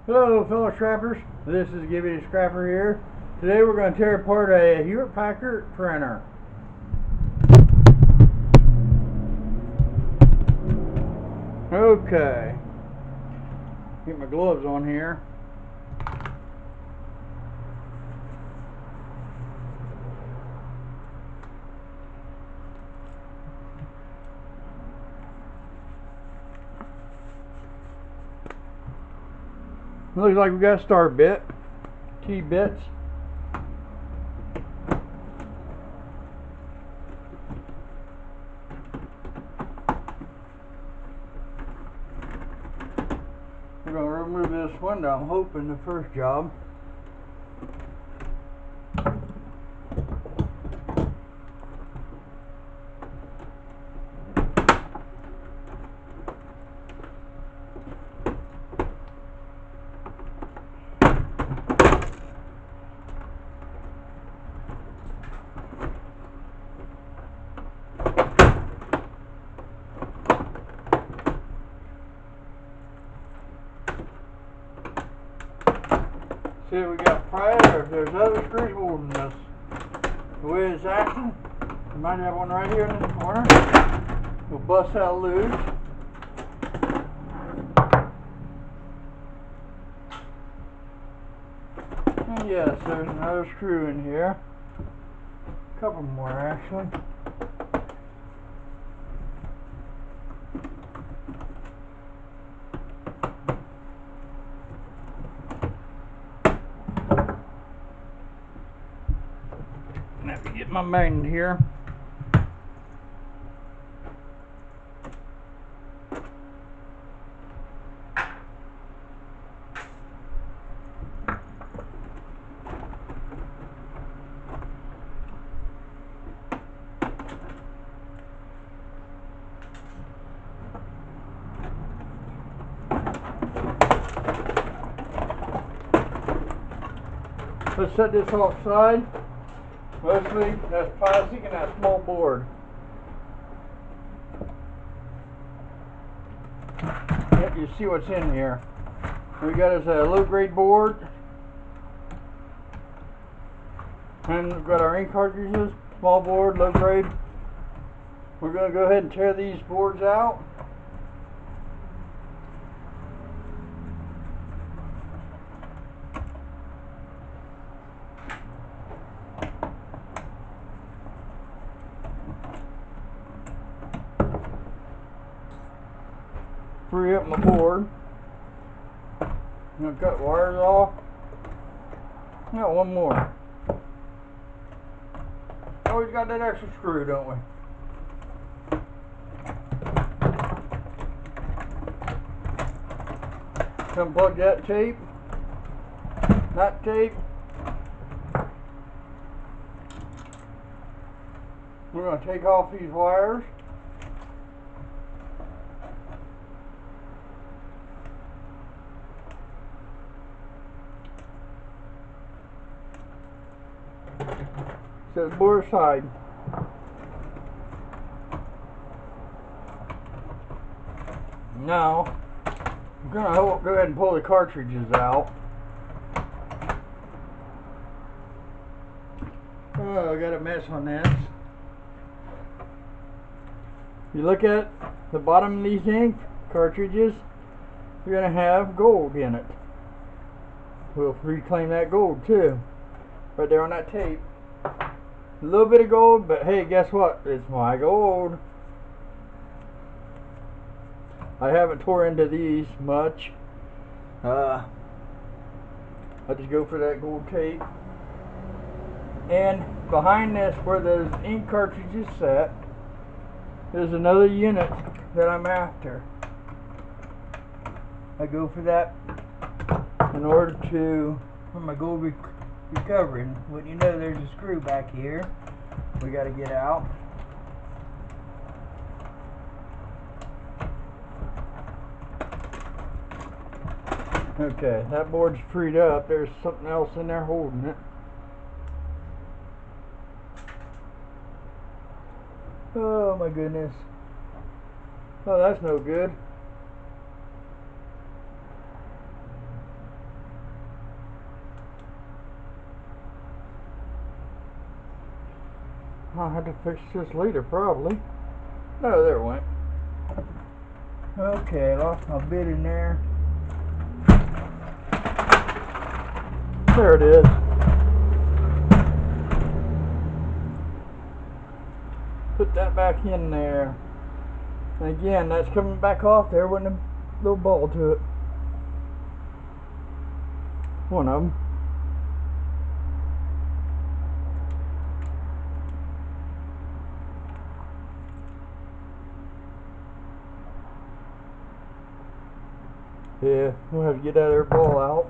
Hello fellow scrappers, this is Gibby the Scrapper here. Today we're going to tear apart a Hewlett Packard printer. Okay, get my gloves on here. Looks like we got a start bit, T-bits. We're going to remove this window, I'm hoping, the first job. See if we got pried or if there's other screws holding this. The way it's acting, we might have one right here in the corner. We'll bust that loose. And yes, there's another screw in here. A couple more actually. Let me get my magnet here. Let's set this offside. Mostly that's plastic and that small board. Yep, you see what's in here. We got us a low grade board. And we've got our ink cartridges, small board, low grade. We're going to go ahead and tear these boards out. Free up my board. I'm going to cut wires off. Got one more. Always got that extra screw, don't we? Unplug that tape. That tape. We're going to take off these wires. Set the board aside. Now, I'm going to go ahead and pull the cartridges out. Oh, I got a mess on this. You look at the bottom of these ink cartridges, you're going to have gold in it. We'll reclaim that gold too, right there on that tape. A little bit of gold, but hey, guess what? It's my gold. I haven't tore into these much. I just go for that gold tape. And behind this, where those ink cartridges set, there's another unit that I'm after. I go for that in order to for my gold recovering. When you know there's a screw back here, we got to get out. Okay, that board's freed up. There's something else in there holding it. Oh my goodness. Oh, that's no good. I'll have to fix this later, probably. No, there it went. Okay, I lost my bit in there. There it is. Put that back in there. And again, that's coming back off there with a little ball to it. One of them. Yeah, we'll have to get that other ball out.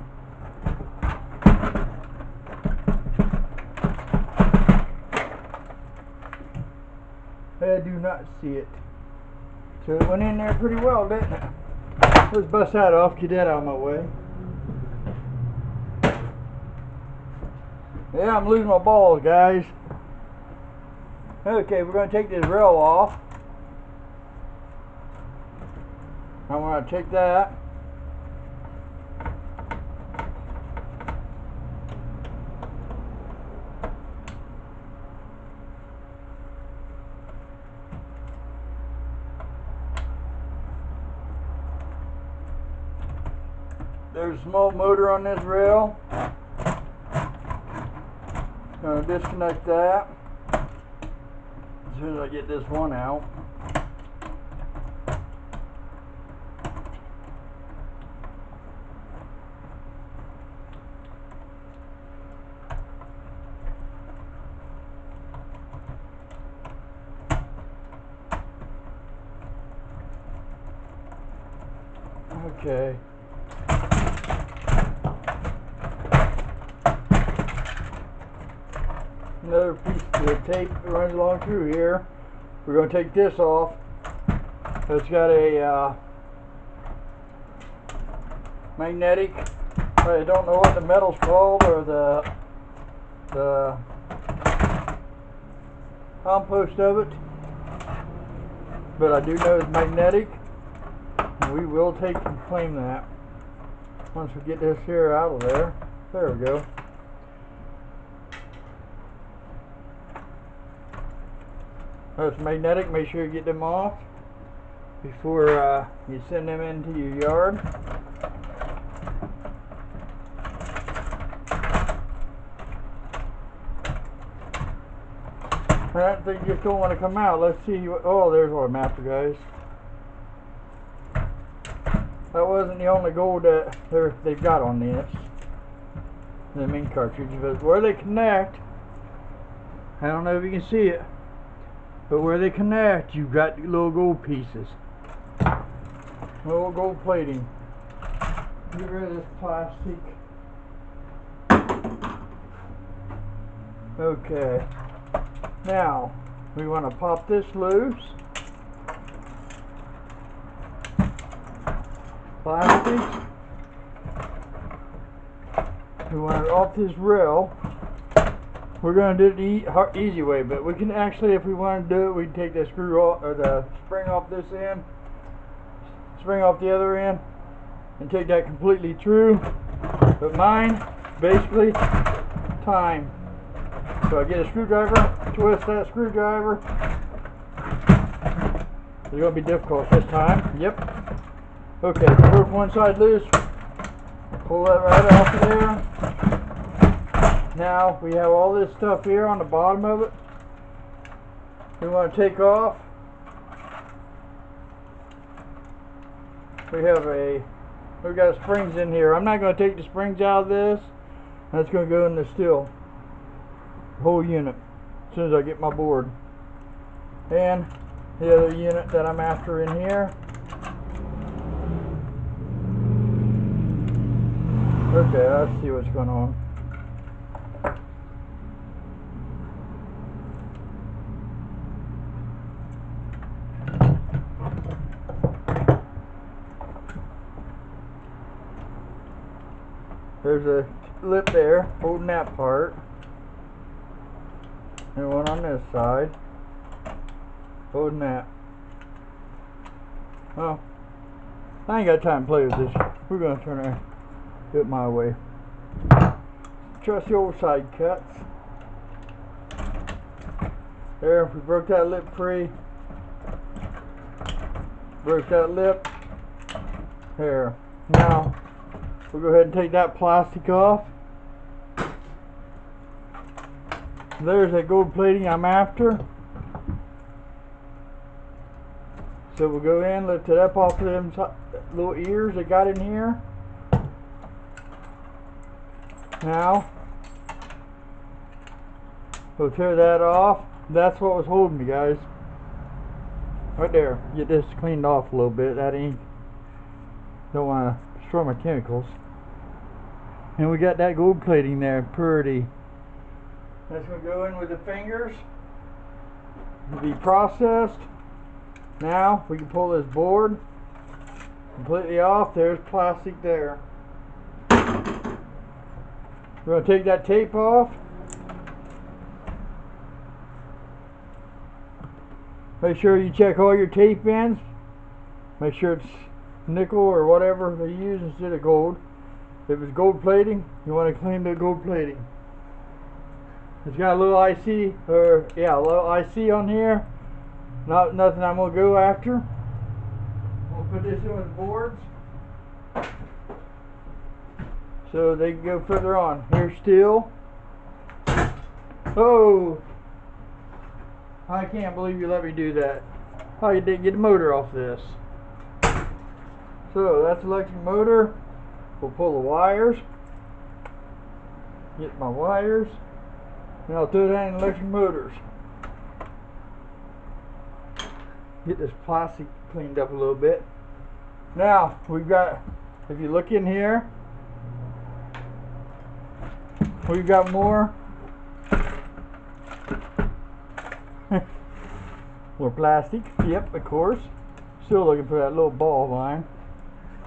I do not see it. So it went in there pretty well, didn't it? Let's bust that off, get that out of my way. Yeah, I'm losing my balls, guys. Okay, we're going to take this rail off. I want to take that. There's a small motor on this rail. Gonna disconnect that as soon as I get this one out. Okay. Another piece of tape that runs along through here. We're going to take this off. It's got a magnetic. I don't know what the metal's called, or the compost of it, but I do know it's magnetic, and we will take and claim that once we get this here out of there. There we go. That's magnetic. Make sure you get them off before you send them into your yard. That thing just don't want to come out. Let's see. Oh, there's what I'm after, guys. That wasn't the only gold that they've got on this, the main cartridge, but where they connect, I don't know if you can see it, but where they connect, you've got little gold pieces, little gold plating. Get rid of this plastic. Okay, now we want to pop this loose. Plastic. We want it off this rail. We're going to do it the easy way, but we can actually, if we want to do it, we can take the screw off, or the spring off this end, spring off the other end, and take that completely through. But mine, basically, time. So I get a screwdriver, twist that screwdriver. It's going to be difficult this time. Yep. Okay, work one side loose. Pull that right off of there. Now we have all this stuff here on the bottom of it. We want to take off. We've got springs in here. I'm not going to take the springs out of this. That's going to go in the steel. The whole unit. As soon as I get my board. And the other unit that I'm after in here. Okay, let's see what's going on. There's a lip there holding that part, and one on this side holding that. Well, I ain't got time to play with this. We're gonna turn around. Do it my way. Trust the old side cuts. There, we broke that lip free. Broke that lip. There. Now, we'll go ahead and take that plastic off. There's that gold plating I'm after. So we'll go in, lift it up off of them little ears that got in here. Now, we'll tear that off. That's what was holding me, guys. Right there. Get this cleaned off a little bit. That ain't, don't want to destroy my chemicals. And we got that gold plating there, pretty. That's going to go in with the fingers to be processed. Now we can pull this board completely off. There's plastic there. We're going to take that tape off. Make sure you check all your tape ends. Make sure it's nickel or whatever they use instead of gold. If it's gold plating, you want to clean the gold plating. It's got a little IC, or yeah, a little IC on here. Nothing I'm gonna go after. We'll put this in with the boards, so they can go further on. Here's steel. Oh, I can't believe you let me do that. Oh, you did get the motor off this. So that's electric motor. We'll pull the wires. Get my wires. And I'll throw that in electric motors. Get this plastic cleaned up a little bit. Now we've got, if you look in here, we've got more more plastic. Yep, of course. Still looking for that little ball of mine.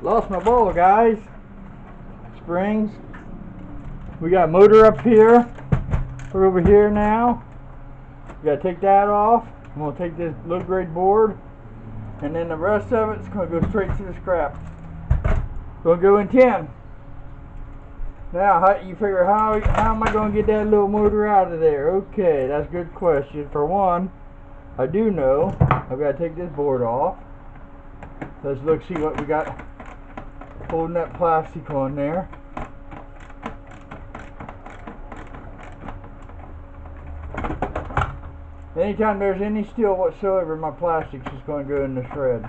Lost my ball, guys. Springs. We got a motor up here. We're over here now. We gotta take that off. I'm going to take this low grade board, and then the rest of it's going to go straight to the scrap. Going to go in 10. Now, you figure, how am I going to get that little motor out of there? Okay, that's a good question. For one, I do know I've got to take this board off. Let's look, see what we got holding that plastic on there. Anytime there's any steel whatsoever, my plastic's just going to go in the shred.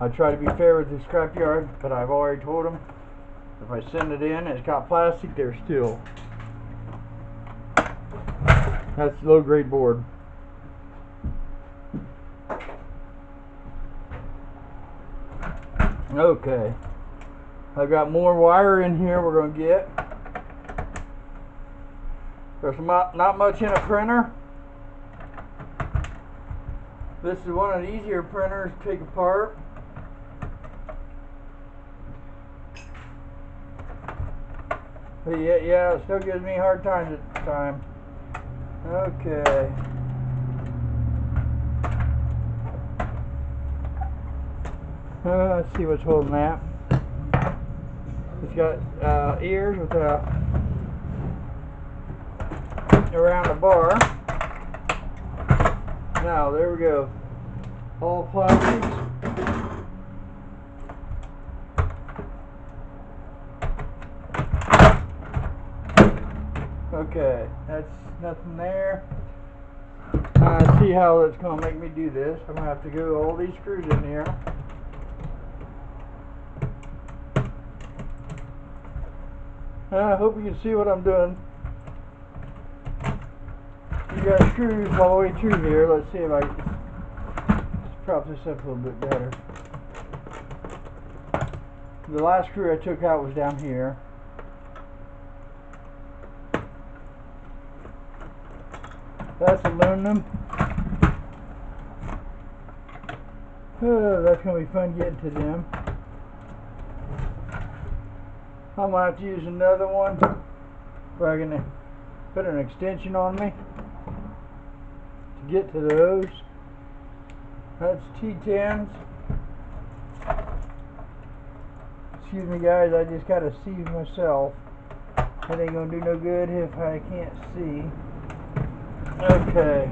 I try to be fair with the scrapyard, but I've already told them if I send it in and it's got plastic, there's steel. That's low grade board. Okay. I've got more wire in here we're going to get. There's not much in a printer. This is one of the easier printers to take apart. But yeah, it still gives me hard times at the time. Okay. Let's see what's holding that. It's got ears with around the bar. Now, there we go. All plastics. Okay, that's nothing there. See how it's going to make me do this. I'm going to have to go all these screws in here. I hope you can see what I'm doing. You got screws all the way through here. Let's see if I can prop this up a little bit better. The last screw I took out was down here. That's aluminum. Oh, that's going to be fun getting to them. I'm going to have to use another one if I can put an extension on me to get to those. That's T10s. Excuse me guys, I just gotta see myself. That ain't gonna do no good if I can't see. Okay.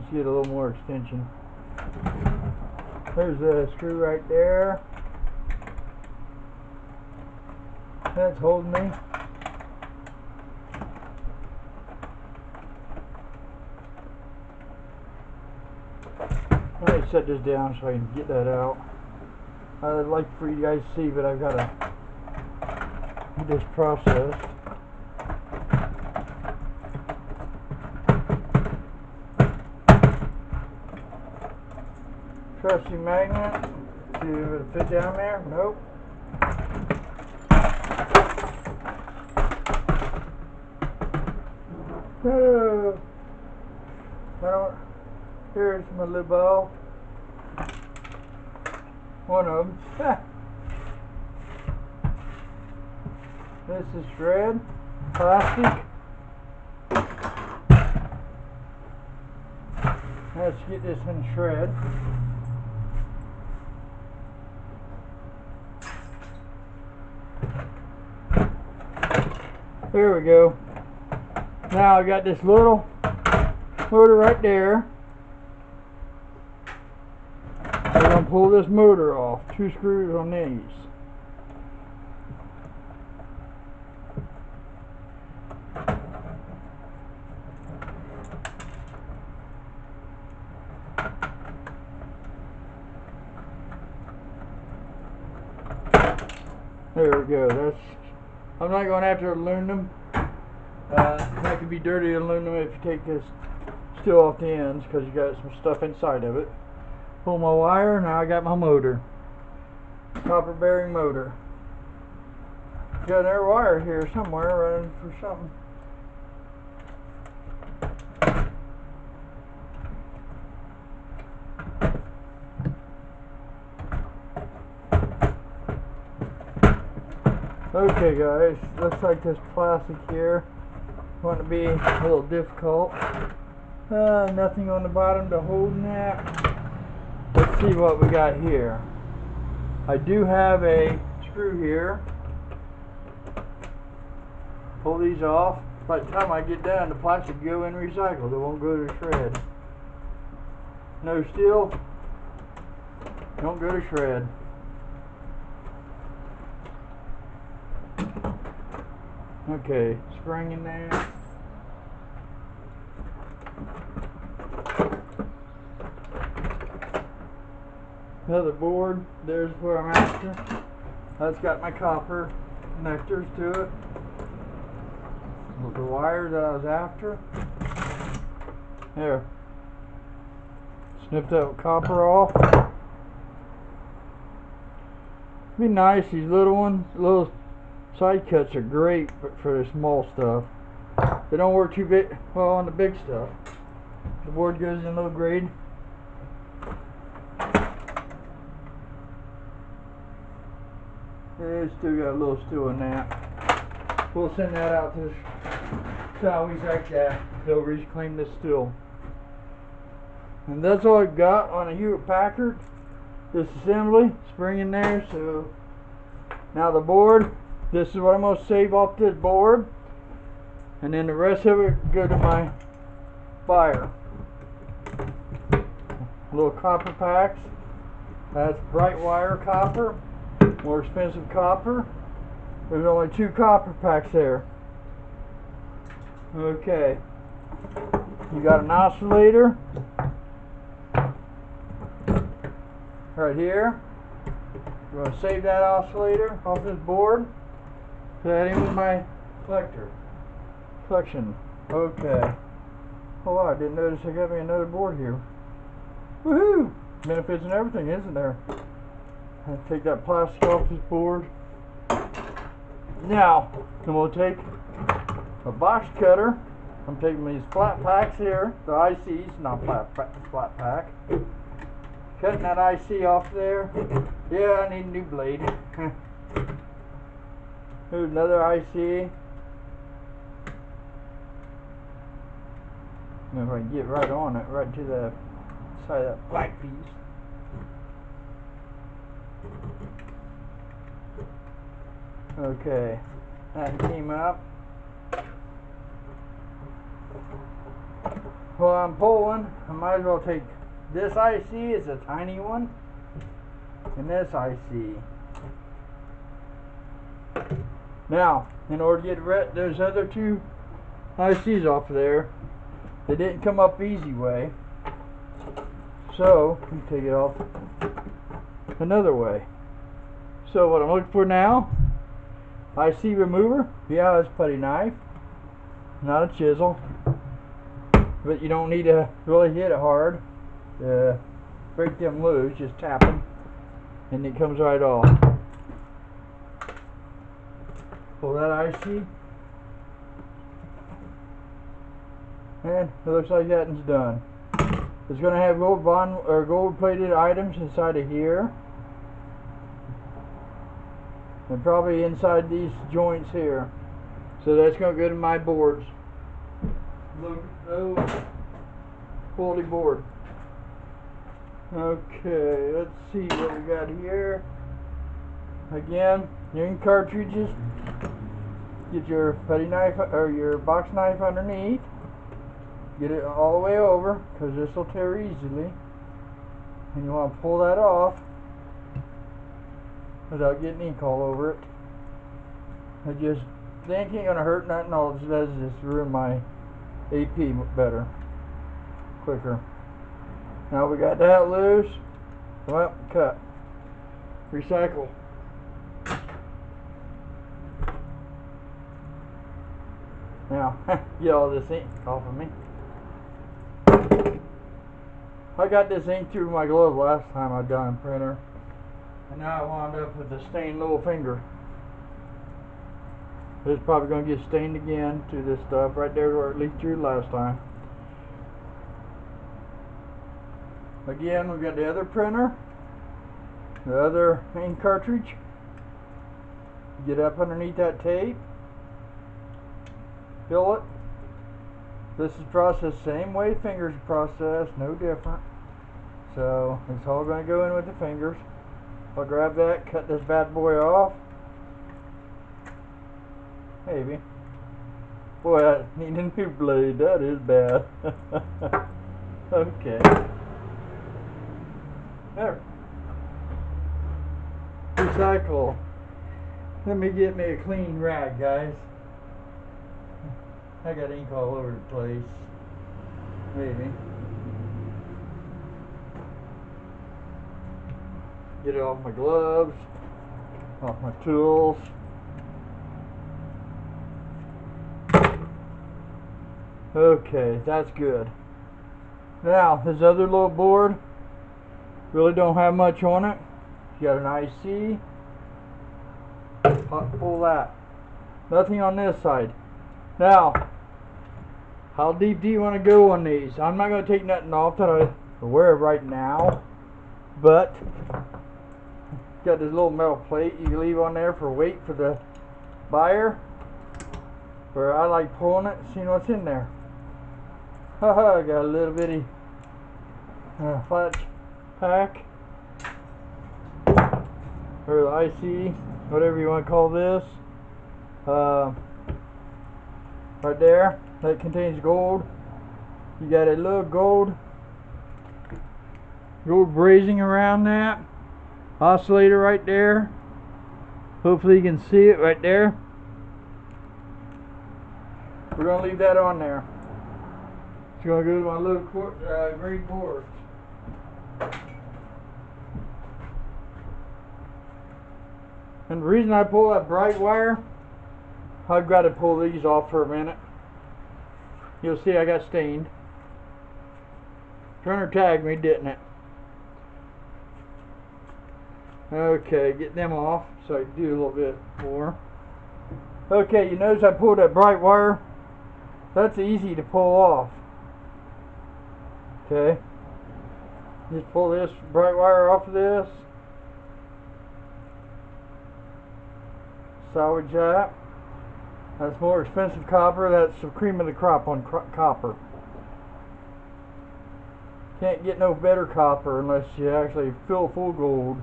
Let's get a little more extension. There's a screw right there. That's holding me. Let me set this down so I can get that out. I'd like for you guys to see, but I've got to get this processed. Trusty magnet. See if it'll fit down there. Nope. Oh, I don't. Here's my little ball. One of them. This is shred plastic. Let's get this in shred. There we go. Now I got this little motor right there. We're going to pull this motor off. 2 screws on these. There we go. I'm not going to have to aluminum. That could be dirty aluminum if you take this steel off the ends, because you got some stuff inside of it. Pull my wire. Now I got my motor. Copper bearing motor. Got another wire here somewhere running for something. Okay guys, looks like this plastic here going to be a little difficult. Nothing on the bottom to hold that. Let's see what we got here. I do have a screw here. Pull these off. By the time I get done, the plastic will go in recycled. It won't go to shred. No steel, don't go to shred. Okay, spring in there. Another board, there's where I'm after. That's got my copper connectors to it. With the wire that I was after. There. Snip that copper off. Be nice, these little ones, little side cuts are great for the small stuff. They don't work too big well on the big stuff. The board goes in low grade. It's still got a little steel in that. We'll send that out to Sally's like that. They'll reclaim this steel. And that's all I've got on a Hewlett Packard. This assembly, spring in there. So now the board. This is what I'm going to save off this board, and then the rest of it go to my buyer. Little copper packs. That's bright wire copper, more expensive copper. There's only 2 copper packs there. Okay, you got an oscillator right here. I'm going to save that oscillator off this board. Put that in with my collection. Okay. Oh, I didn't notice I got me another board here. Woohoo! Benefits and everything, isn't there? I'll take that plastic off this board. Now, I'm going to take a box cutter. I'm taking these flat packs here, the ICs, not flat pack. Cutting that IC off there. Yeah, I need a new blade. Here's another IC. And if I can get right on it, right to the side of that black piece. Okay, that came up. while I'm pulling, I might as well take this IC, is a tiny one, and this IC. Now, in order to get those other two ICs off of there, they didn't come up easy way. So, we take it off another way. So what I'm looking for now, IC remover. Yeah, it's a putty knife, not a chisel. But you don't need to really hit it hard to break them loose. Just tap them, and it comes right off. Pull that IC, and it looks like that one's done. It's going to have gold-plated items inside of here, and probably inside these joints here. So that's going to go to my boards. Low quality board. Okay, let's see what we got here. Again, your ink cartridges. Get your putty knife or your box knife underneath. Get it all the way over, because this will tear easily. And you want to pull that off without getting ink all over it. The ink ain't gonna hurt nothing. All it does is just ruin my AP better, quicker. Now we got that loose. Well, cut. Recycle. Now, get all this ink off of me. I got this ink through my glove last time I done a printer, and now I wound up with a stained little finger. It's probably going to get stained again to this stuff right there where it leaked through last time. Again, we got the other printer, the other ink cartridge. Get up underneath that tape, fill it. This is processed same way fingers processed, no different. So it's all going to go in with the fingers. I'll grab that, cut this bad boy off. Maybe. Boy, I need a new blade. That is bad. Okay. There. Recycle. Let me get me a clean rag, guys. I got ink all over the place. Maybe. Get it off my gloves, off my tools. Okay, that's good. Now, this other little board really don't have much on it. You got an IC. Pull that. Nothing on this side. Now, how deep do you want to go on these? I'm not going to take nothing off that I'm aware of right now, but got this little metal plate you can leave on there for weight for the buyer. Where I like pulling it and seeing what's in there. Haha, I got a little bitty flat pack, or the IC, whatever you want to call this. Right there, that contains gold. You got a little gold brazing around that oscillator right there. Hopefully you can see it right there. We're going to leave that on there. It's going to go to my little green board. And the reason I pull that bright wire, I've got to pull these off for a minute. You'll see I got stained. Printer tagged me, didn't it? Okay, get them off so I can do a little bit more. Okay, you notice I pulled that bright wire? That's easy to pull off. Okay. Just pull this bright wire off of this. Salvage that. That's more expensive copper. That's the cream of the crop on copper. Can't get no better copper unless you actually fill full gold.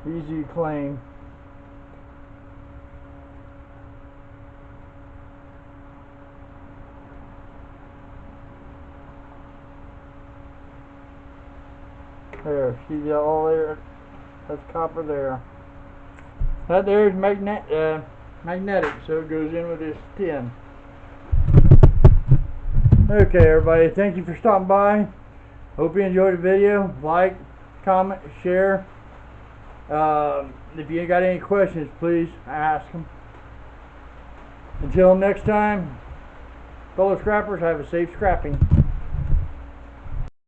Easy to claim. See all there? That's copper there. That there is magnetic, so it goes in with this tin. Okay, everybody, thank you for stopping by. Hope you enjoyed the video. Like, comment, share. If you got any questions, please ask them. Until next time, fellow scrappers, have a safe scrapping.